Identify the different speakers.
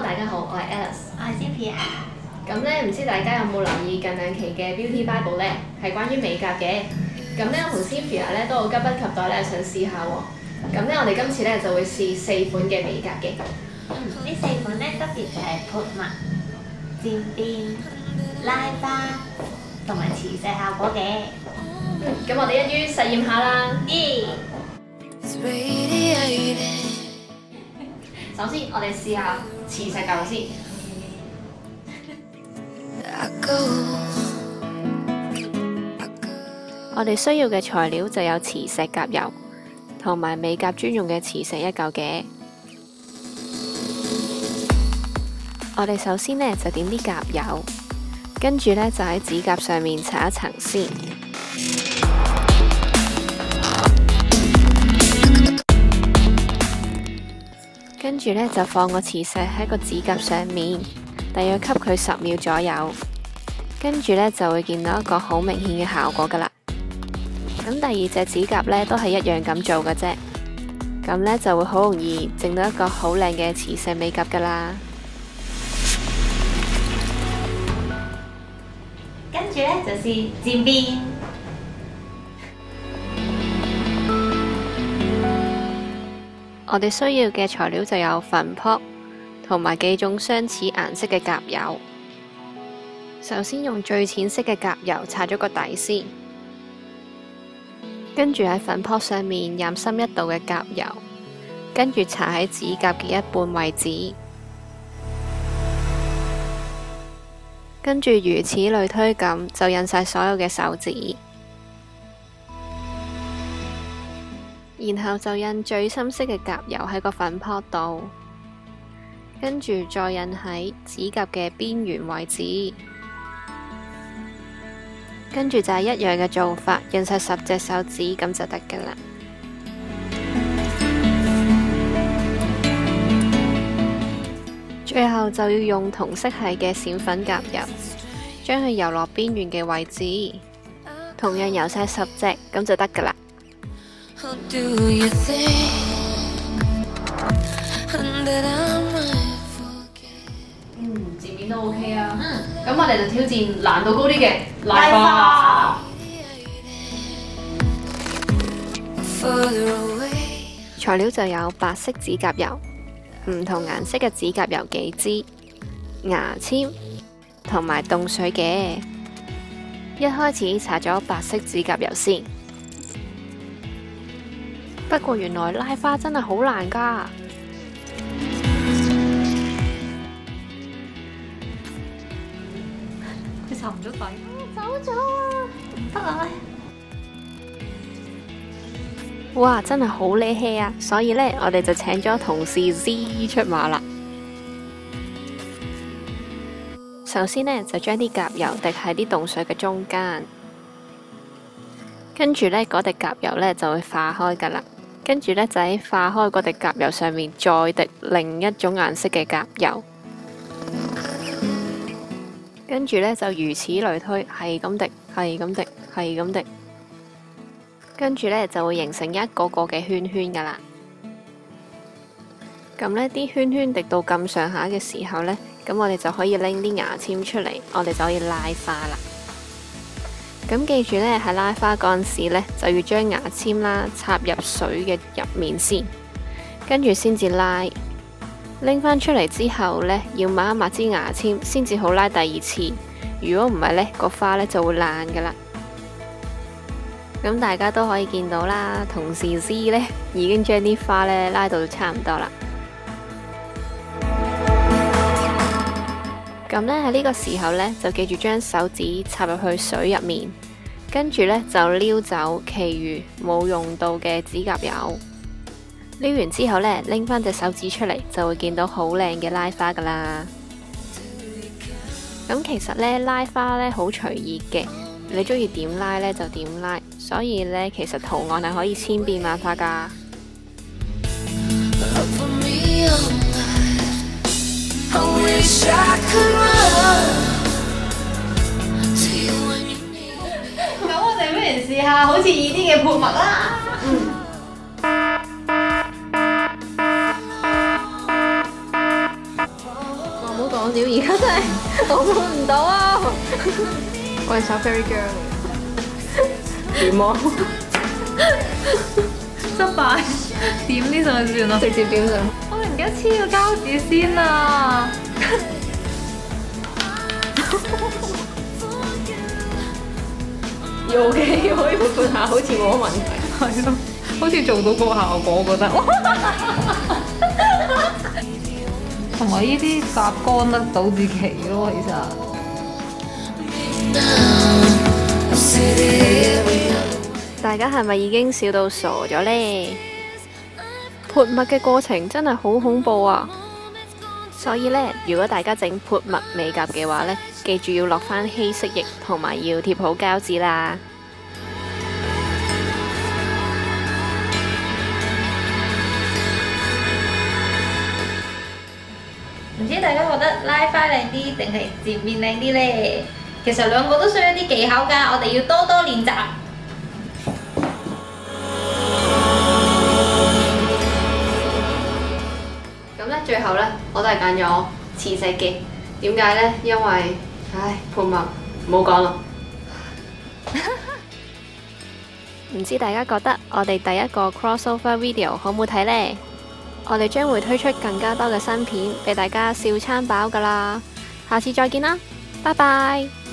Speaker 1: 大家好，我係 Alice。
Speaker 2: 我係 Cynthia。
Speaker 1: 咁咧，唔知大家有冇留意近兩期嘅 Beauty Bible 咧，係關於美甲嘅。咁咧，我同 Cynthia 咧都好急不及待咧，想試下喎。咁咧，我哋今次咧就會試4款嘅美甲嘅。
Speaker 2: 呢4款咧分別就係潑墨、漸變、拉花同埋磁石效果嘅。
Speaker 1: 咁我哋一於實驗下啦。
Speaker 2: 耶！
Speaker 1: 首先，我哋試下磁石甲油先。我哋需要嘅材料就有磁石甲油同埋美甲專用嘅磁石1嚿嘅。我哋首先呢就點啲甲油，跟住呢就喺指甲上面搽一層先。跟住呢就放個磁石喺個指甲上面，大約吸佢10秒左右。跟住呢就會見到一個好明顯嘅效果噶啦。咁第2隻指甲呢都係一樣咁做嘅啫。咁呢就會好容易整到一個好靚嘅磁石美甲噶啦。
Speaker 2: 跟住呢就係漸變。
Speaker 1: 我哋需要嘅材料就有粉撲同埋幾種相似顏色嘅甲油。首先用最淺色嘅甲油搽咗個底先，跟住喺粉撲上面染深1度嘅甲油，跟住搽喺指甲嘅一半位置，跟住如此類推咁就印晒所有嘅手指。然後就印最深色嘅甲油喺個粉撲度，跟住再印喺指甲嘅邊緣位置，跟住就係一樣嘅做法，印晒10隻手指咁就得㗎啦。最後就要用同色系嘅閃粉甲油，將佢油落邊緣嘅位置，同樣油晒10隻咁就得㗎啦。漸變都 OK 啊。咁我哋就挑戰難度高啲嘅拉花。材料就有白色指甲油、唔同顏色嘅指甲油幾支、牙籤同埋凍水嘅。一開始搽咗白色指甲油先。不過原來拉花真係好難㗎。
Speaker 2: 佢沉咗底，走咗啊！唔得啊！
Speaker 1: 哇，真係好叻氣啊！所以呢，我哋就請咗同事 Z 出馬啦。首先呢，就將啲甲油滴喺啲凍水嘅中間，跟住呢，嗰滴甲油呢就會化開㗎啦。跟住呢，就喺化開嗰滴甲油上面再滴另一種顏色嘅甲油，跟住呢，就如此類推，係咁滴，係咁滴，係咁滴，跟住呢，就會形成一個個嘅圈圈噶啦。咁呢啲圈圈滴到咁上下嘅時候呢，咁我哋就可以拎啲牙籤出嚟，我哋就可以拉花啦。咁記住呢，喺拉花嗰陣時呢，就要將牙籤啦插入水嘅入面先，跟住先至拉。拎返出嚟之後呢，要抹一抹支牙籤，先至好拉第2次。如果唔係呢，個花呢就會爛噶啦。咁大家都可以見到啦，同事 Z 呢已經將啲花呢拉到差唔多啦。咁呢，喺呢個時候呢，就記住將手指插入去水入面，跟住呢，就撩走其餘冇用到嘅指甲油。撩完之後呢，拎返隻手指出嚟，就會見到好靚嘅拉花噶啦。咁其實呢，拉花呢好隨意嘅，你中意點拉呢就點拉，所以呢，其實圖案係可以千變萬化噶。
Speaker 2: 咁我哋不如試下好似易啲嘅潑墨啦。
Speaker 1: 料，而家真係我判唔到啊！我係手 fairy girl 點啊？
Speaker 3: 失敗，點呢上算啦，
Speaker 1: 直接點上。
Speaker 3: 我而家黐個膠紙先啊！
Speaker 1: 要嘅，可以判下，好似冇乜問題。
Speaker 3: 係咯，好似做到個效果，我覺得。同埋呢啲夾乾得到至奇咯，其實。
Speaker 1: 大家係咪已經笑到傻咗呢？潑墨嘅過程真係好恐怖啊！所以呢，如果大家整潑墨美甲嘅話呢，記住要落返稀釋液，同埋要貼好膠紙啦。
Speaker 2: 唔知大家覺得拉花靚啲定係漸變靚啲呢？其實兩個都需要啲技巧㗎，我哋要多多練習。
Speaker 1: 咁呢，最後呢，我都係揀咗磁石嘅。點解呢？因為，潑墨唔好講啦。唔知大家覺得我哋第一個 crossover video 好唔好睇呢？我哋將會推出更加多嘅新片俾大家笑餐飽㗎啦。下次再見啦，拜拜。